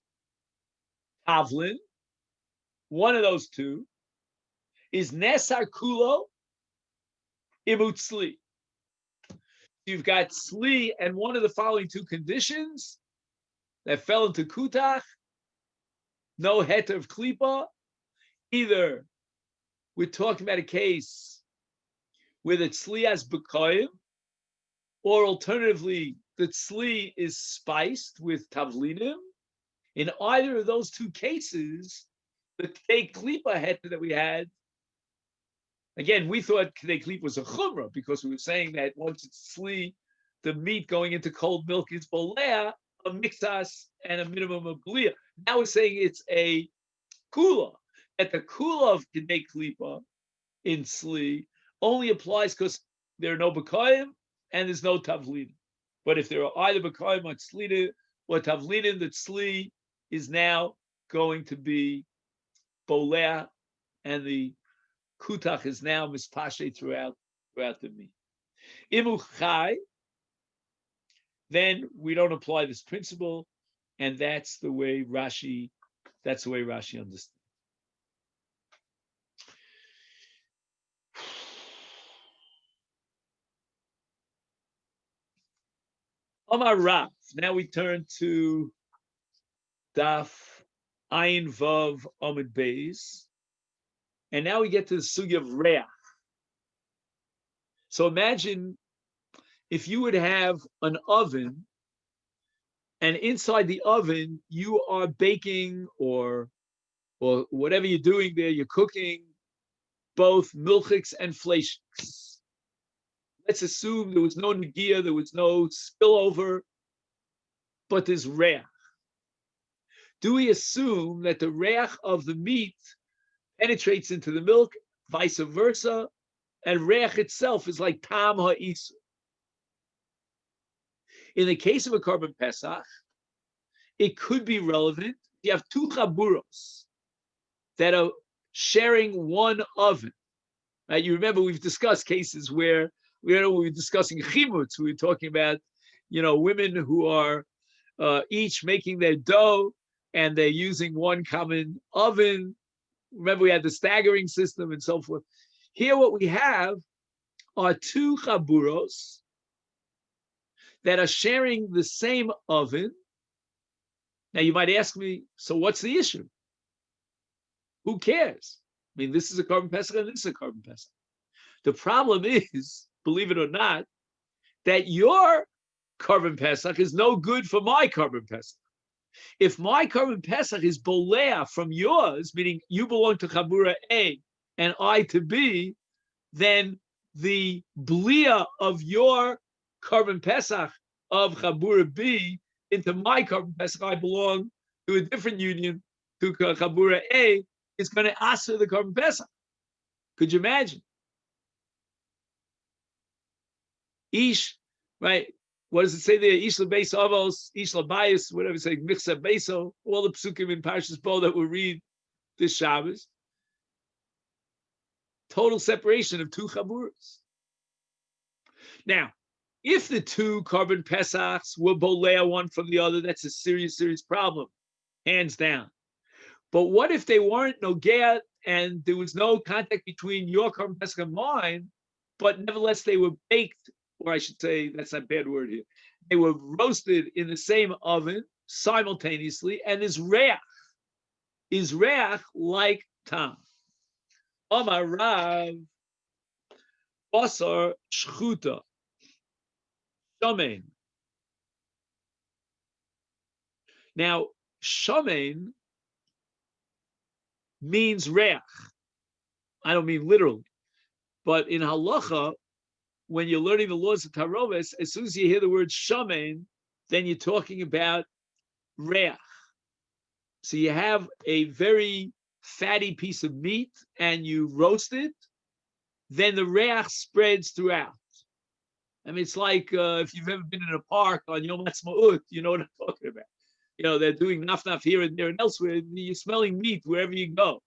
tavlin. One of those two is nesar kulo imutzli. You've got sli and one of the following two conditions that fell into kutach, no heter of klipa. Either we're talking about a case where the tzli has b'koyim, or alternatively, the tzli is spiced with tavlinim. In either of those two cases, the k'dei klipa heter that we had, again, we thought k'dei klipa was a chumrah because we were saying that once it's tzli, the meat going into cold milk is bolea, a mixas, and a minimum of blia. Now we're saying it's a kula. That the kula of k'dei klipa in tzli only applies because there are no b'kayim and there's no tavlin. But if there are either b'kayim or tzlina or tavlin, the tzli is now going to be bolea, and the kutach is now mispashe throughout the meat. Imu chai, then we don't apply this principle, and that's the way Rashi That's the way Rashi understands. Omar Rav. Now we turn to Daf Ayin Vav Amud Beis, and now we get to the sugya of Reach. So imagine if you would have an oven, and inside the oven you are baking or whatever you're doing there, you're cooking both milchiks and fleishiks. Let's assume there was no negia, there was no spillover, but there's reach. Do we assume that the reach of the meat penetrates into the milk, vice versa, and reach itself is like tam ha'isur? In the case of a korban pesach, it could be relevant. You have two chaburos that are sharing one oven. Right? You remember we've discussed cases where we were discussing chimutz. We were talking about, women who are each making their dough and they're using one common oven. Remember we had the staggering system and so forth. Here what we have are two chaburos that are sharing the same oven. Now you might ask me, so what's the issue? Who cares? I mean, this is a korban pesach and this is a korban pesach. The problem is, believe it or not, that your korban pesach is no good for my korban pesach. If my korban pesach is bolea from yours, meaning you belong to chabura A and I to B, then the blia of your korban pesach of chabura B into my korban pesach, I belong to a different union, to chabura A, is going to answer the korban pesach. Could you imagine? Ish, right? What does it say there? Ish lebeis avos, ish labayis, whatever it's like, michsa beso, all the psukim in Parshas Bo that we'll read this Shabbos. Total separation of two chaburas. Now, if the two korban pesachs were bolea one from the other, that's a serious, serious problem, hands down. But what if they weren't nogea and there was no contact between your korban pesach and mine, but nevertheless they were baked, or I should say, that's not a bad word here, they were roasted in the same oven simultaneously, and is reach like tam. Omar Rav, basar shchuta, shamein. Now, shamein means reach. I don't mean literally, but in halacha, when you're learning the laws of taroves, as soon as you hear the word shamein, then you're talking about reach. So you have a very fatty piece of meat and you roast it, then the reach spreads throughout. I mean, it's like if you've ever been in a park on Yom Ha'atzmaut, you know what I'm talking about. They're doing naf here and there and elsewhere. You're smelling meat wherever you go.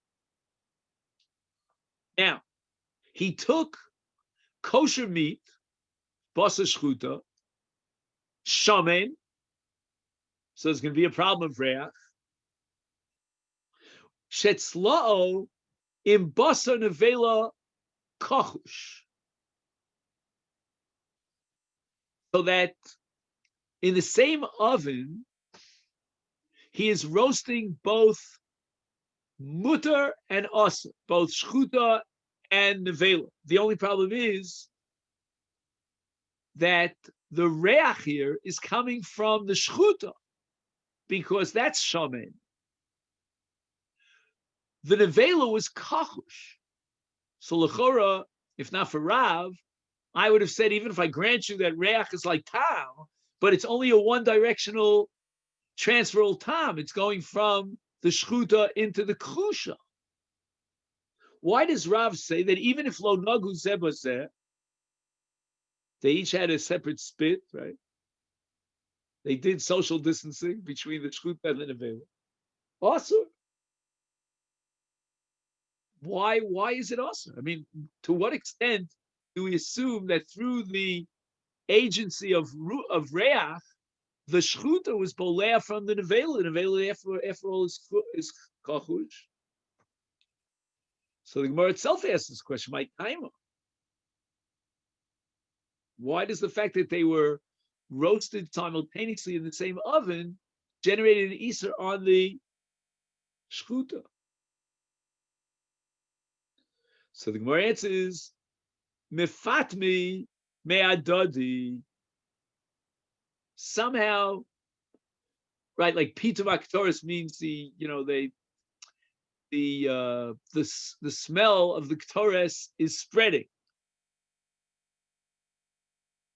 Now, he took kosher meat, basar shchuta, shamen, so there's going to be a problem of reach. Shetzla'o im basar nevela kachush. So that in the same oven, he is roasting both mutar and asa, both shchuta and nevela. The only problem is that the reach here is coming from the shchuta, because that's shamen. The nevela was kachush. So lechora, if not for Rav, I would have said, even if I grant you that reach is like tam, but it's only a one-directional transferal tam. It's going from the shchuta into the k'chusha. Why does Rav say that even if lo nagu zebazeh, they each had a separate spit, right? They did social distancing between the shchuta and the nevela. Also, why is it also? I mean, to what extent do we assume that through the agency of reach, the shchuta was bolea from the nevela. The nevela, after all, is kachush. So the Gemara itself asks this question: my timer. Why does the fact that they were roasted simultaneously in the same oven generated an iser on the shchuta? So the Gemara answers, Mifatmi me'adadi. Somehow, right, like Pitum Aktoris means the smell of the Ktores is spreading.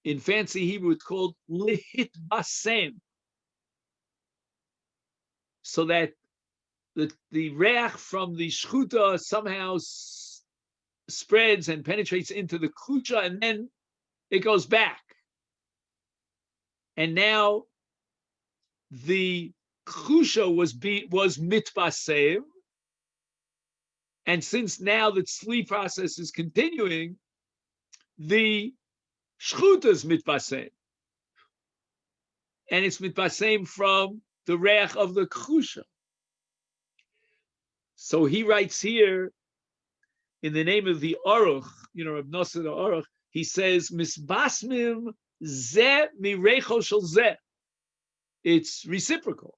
In fancy Hebrew, it's called lihit basem. So that the reach from the shchuta somehow spreads and penetrates into the kucha, and then it goes back. And now the kusha was mitbasem, and since now the tzli process is continuing, the shchuta is mitbasem, and it's mitbasem from the reach of the kusha. So he writes here, in the name of the Aruch, Reb Nosson the Aruch, he says, Misbasmim ze mirecho shel ze. It's reciprocal.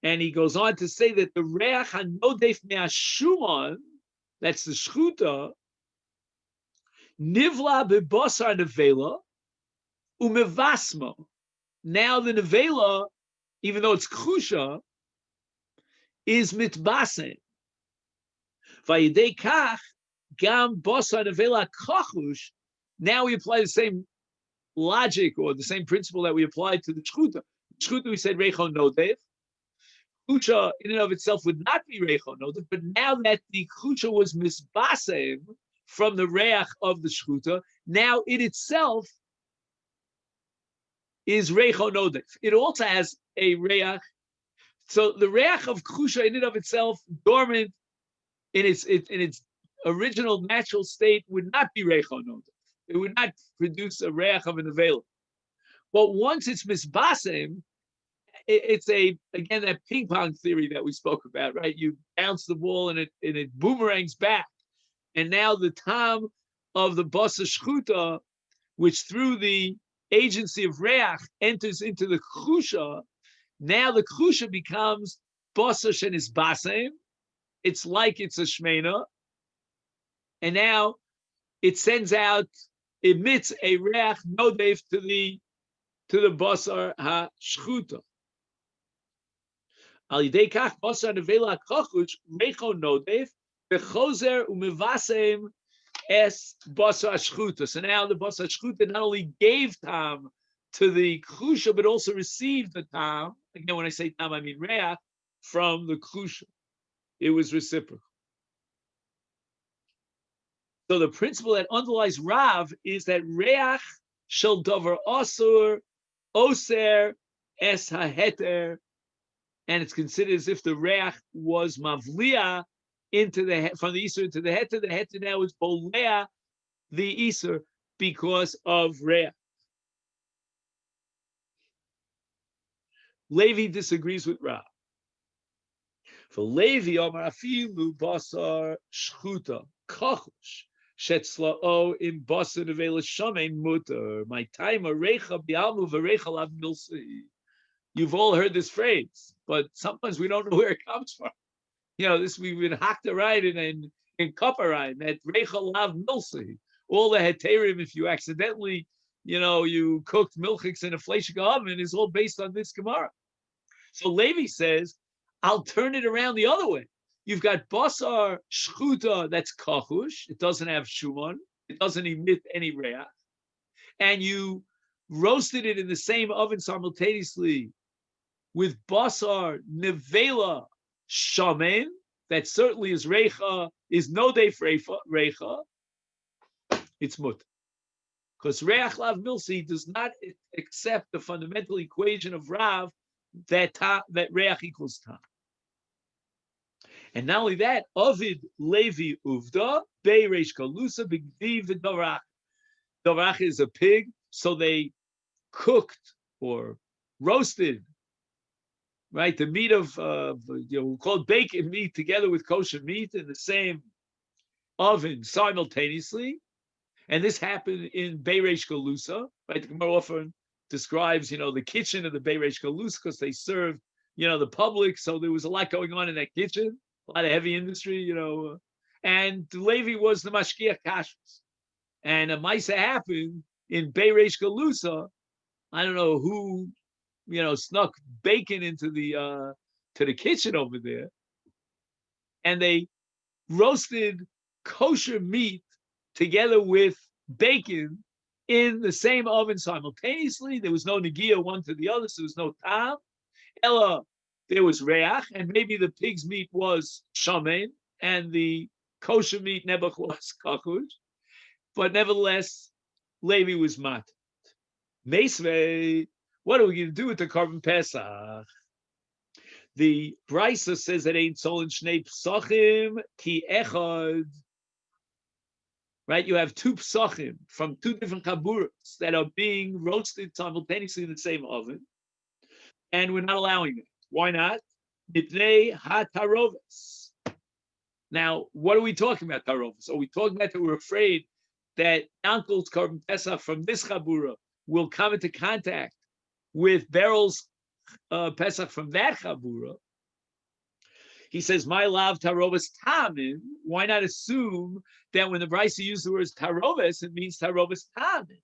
And he goes on to say that the reach hanodef me'ashuman, that's the shchuta, nivla bebasar nevela umevasmo. Now the nevela, even though it's kusha, is mitbasem. Vayidei kach gam basar nevela kachush. Now we apply the same logic or the same principle that we applied to the shchuta. Shchuta, we said recho nodev. Kusha in and of itself would not be recho nodev, but now that the kusha was misbasem from the reach of the shchuta, now it itself is recho nodev. It also has a reach. So the reach of kusha in and of itself, dormant in its original natural state, would not be recho nodev. It would not produce a reach of an nevela. But once it's misbasem, it's again that ping pong theory that we spoke about, right? You bounce the ball and it boomerangs back, and now the tam of the basa shchuta, which through the agency of reach enters into the kusha, now the kusha becomes basa shenis basem. It's like it's a shmena, and now it sends out, emits a reach nodev to the basar ha shchuta. Al yidei kach basar nevela kachush recho nodev bechozer umevasem es basar shchuta. So now the basar shchuta not only gave tam to the kusha, but also received the tam. Again, when I say tam, I mean reach from the kusha. It was reciprocal. So the principle that underlies Rav is that reach shel davar asur oser es haheter, and it's considered as if the reach was mavlia from the iser into the heter. The heter now is bolea the iser because of reach. Levi disagrees with Rav. For Levi, Omar afilu basar shchuta kachush shetzlao im basar nevela shamein muter. My time arecha bialmu v'arecha lav milsi. You've all heard this phrase, but sometimes we don't know where it comes from. This we've been hacked right in Kaparai, that recha lav milsi. All the heterim, if you accidentally, you cooked milchiks in a fleshik oven, is all based on this Gemara. So Levi says, I'll turn it around the other way. You've got basar shchuta that's kachush. It doesn't have shuman. It doesn't emit any reach. And you roasted it in the same oven simultaneously with basar nevela shamen. That certainly is recha, is nodef recha. It's mut. Because reach lav milsi does not accept the fundamental equation of Rav that reach equals tam. And not only that, Ovid Levi Uvda, Beiresh Kalusa, Bigdiv Davarach. Davarach is a pig, so they cooked or roasted, right? The meat of, we'll call it bacon meat together with kosher meat in the same oven simultaneously. And this happened in Beireish Galusa, right? The Gemara often describes, the kitchen of the Beireish Galusa because they served, the public. So there was a lot going on in that kitchen, a lot of heavy industry, and Levi was the Mashkiach Kashrus. And a Maisa happened in Beireish Galusa. I don't know who, snuck bacon into the to the kitchen over there, and they roasted kosher meat together with bacon in the same oven simultaneously. There was no negia one to the other, so there was no tam. Ella, there was reach, and maybe the pig's meat was shamen, and the kosher meat nebuch was kakush. But nevertheless, Levi was mat. Meisvei, what are we going to do with the Korban Pesach? The Brisa says it ain't sol in shnei psachim ki echad. Right, you have two psachim from two different chaburas that are being roasted simultaneously in the same oven, and we're not allowing it. Why not? Mipnei hataroves. Now, what are we talking about, taroves? Are we talking about that we're afraid that uncle's Korban Pesach from this chabura will come into contact with Beryl's Pesach from that chabura? He says, "My love taroves tamin." Why not assume that when the Brisa uses the words taroves, it means taroves tamin,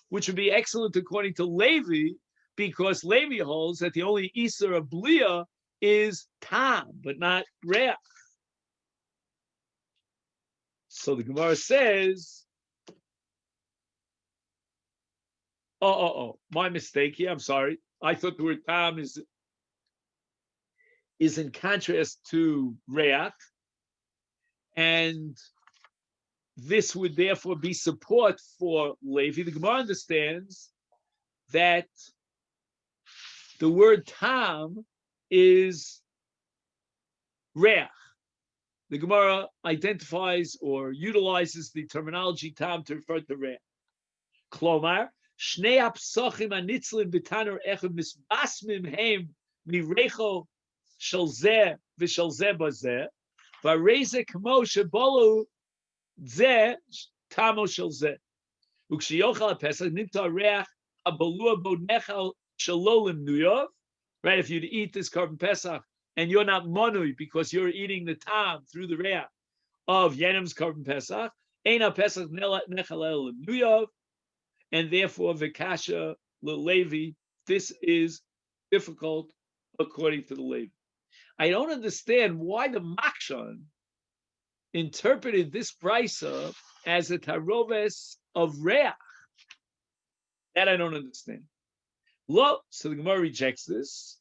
which would be excellent according to Levi, because Levi holds that the only Isser of Blia is tam, but not reach. So the Gemara says, my mistake here. I'm sorry. I thought the word tam is in contrast to reach, and this would therefore be support for Levi. The Gemara understands that the word tam is reach. The Gemara identifies or utilizes the terminology tam to refer to reach. Klomar, shnei hapsachim anitzlim b'tanur echad misbasmim heim mirecho shel zeh v'shel zeh bazeh, v'areze kmo shebolu zeh tamo shel zeh. Ukshiyochal pesach nimta reach abalua bodnechal shalolim nuyov. Right, if you'd eat this Korban Pesach and you're not monui because you're eating the tam through the reach of Yenim's Korban Pesach, Eina Pesach nechalel nuyov, and therefore Vikasha Levi, this is difficult according to the Levi. I don't understand why the Makshan interpreted this brisa as a taroves of reach. That I don't understand. Lo, so the Gemara rejects this,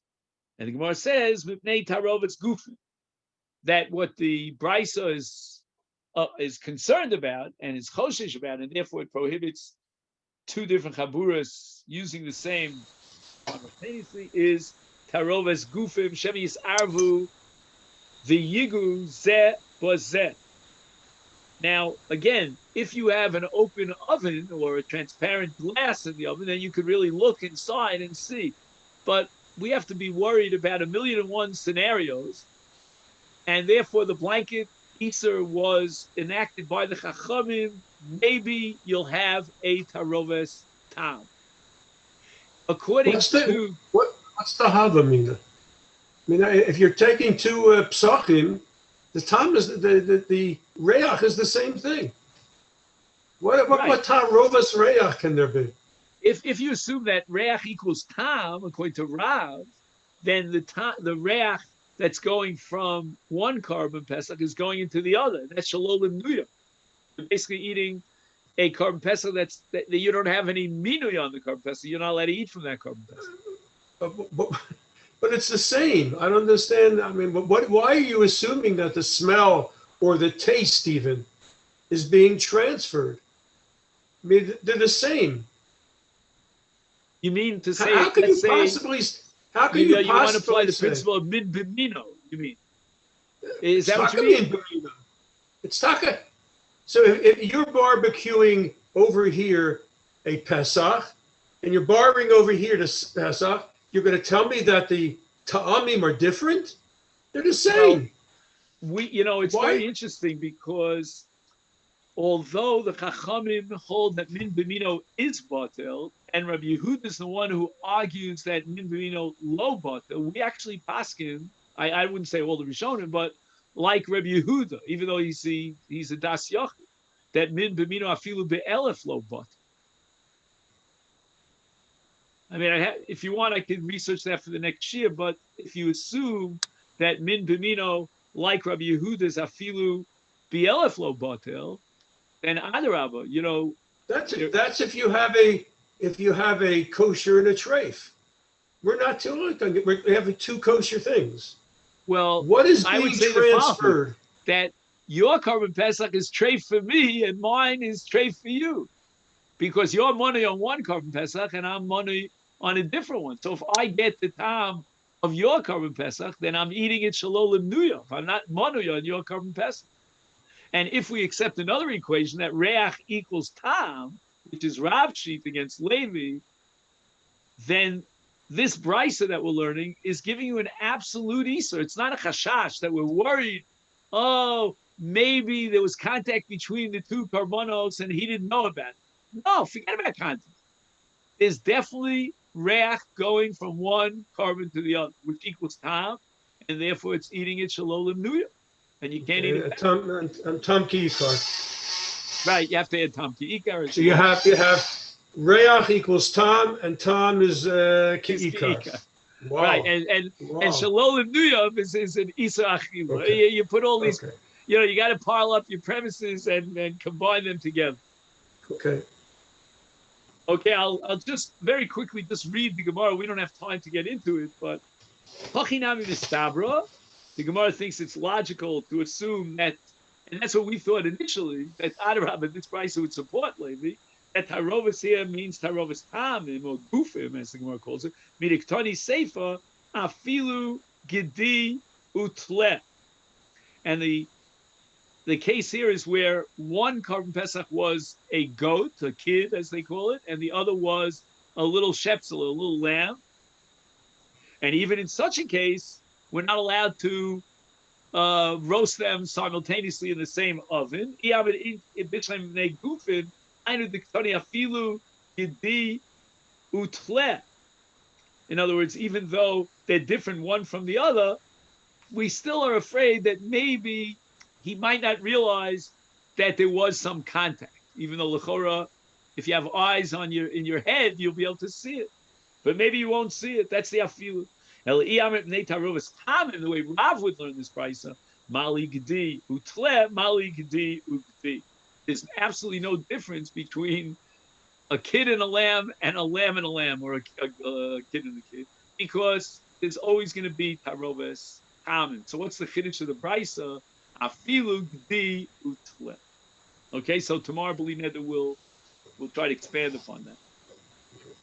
and the Gemara says mipnei taroves gufin, that what the brisa is concerned about and is choshesh about, and therefore it prohibits two different chaburas using the same simultaneously, is taroves gufim shemis arvu v'yigu zeh b'zeh. Now, again, if you have an open oven or a transparent glass in the oven, then you could really look inside and see. But we have to be worried about 1,000,001 scenarios, and therefore the blanket Isser was enacted by the Chachamim. Maybe you'll have a taroves tam. According What's to the Havamina? I mean, if you're taking two psachim, the tam is the reach is the same thing. What taroves reach can there be? If you assume that reach equals tam, according to Rav, then the reach that's going from one Korban Pesach is going into the other. That's shalolim nuyah. You're basically eating a Korban Pesach that you don't have any minui on the Korban Pesach. You're not allowed to eat from that Korban Pesach. But it's the same. I don't understand. I mean, why are you assuming that the smell or the taste even is being transferred? I mean, they're the same. You mean to say? How can you possibly? How can you want to apply the principle of min b'mino? You mean? Is that what you mean? It's taka. So if you're barbecuing over here a Pesach, and you're borrowing over here to Pesach, you're going to tell me that the ta'amim are different? They're the same. It's Why? very interesting because although the Chachamim hold that min b'mino is batel, and Rabbi Yehuda is the one who argues that min b'mino lo batel, we actually paskin. I wouldn't say all the Rishonim, but like Rabbi Yehuda, even though he's a das yochid, that min b'mino afilu be'elef lo batel. I mean, if you want, I can research that for the next year. But if you assume that min b'mino, like Rabbi Yehuda's afilu be'elef lo batel, then adarabba, that's if you have a kosher and a treif. We're not too we have two kosher things. Well, what is I being would say transferred? That your carbon pesach is treif for me and mine is treif for you, because you're money on one carbon pesach and I'm money on a different one. So if I get the time of your carbon pesach, then I'm eating it shalom nuya. If I'm not money on your carbon pesach. And if we accept another equation that reach equals tam, which is Rav sheet against Levi, then this brisa that we're learning is giving you an absolute Isur. It's not a chashash that we're worried, oh, maybe there was contact between the two karbonos and he didn't know about it. No, forget about contact. There's definitely reach going from one carbon to the other, which equals tam, and therefore it's eating it shalom nuya. And you can't eat it. Tam ki ikar. Right, you have to add tam ki ikar. So you have reach equals tam, and tam is ki ikar. Wow. Right, and shalom nuyam is an isa achila. Okay. You put all these, you got to pile up your premises and combine them together. Okay. Okay, I'll just very quickly just read the Gemara. We don't have time to get into it, but Pachinami Mistabra. The Gemara thinks it's logical to assume that, and that's what we thought initially, that Adarabah, this price would support Levi, that Tarovas here means Tarovas Tamim, or Gufim, as the Gemara calls it, Midiktani Seifa, Afilu Gidi Utle. And the case here is where one carbon pesach was a goat, a kid, as they call it, and the other was a little shepzel, a little lamb. And even in such a case, we're not allowed to roast them simultaneously in the same oven. In other words, even though they're different one from the other, we still are afraid that maybe he might not realize that there was some contact. Even though l'chora, if you have eyes in your head, you'll be able to see it. But maybe you won't see it. That's the afilu. The way Rav would learn this brisa, mali gedi utle, mali gedi ugdi. There's absolutely no difference between a kid and a lamb and a lamb and a lamb, or a kid and a kid, because there's always going to be taroves common. So what's the chiddush of the brisa? Afilu gedi utle. Okay, so tomorrow, believe me, we'll try to expand upon that.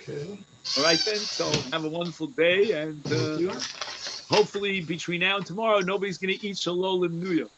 Okay. All right then. So have a wonderful day, and hopefully between now and tomorrow, nobody's going to eat shalom nuya.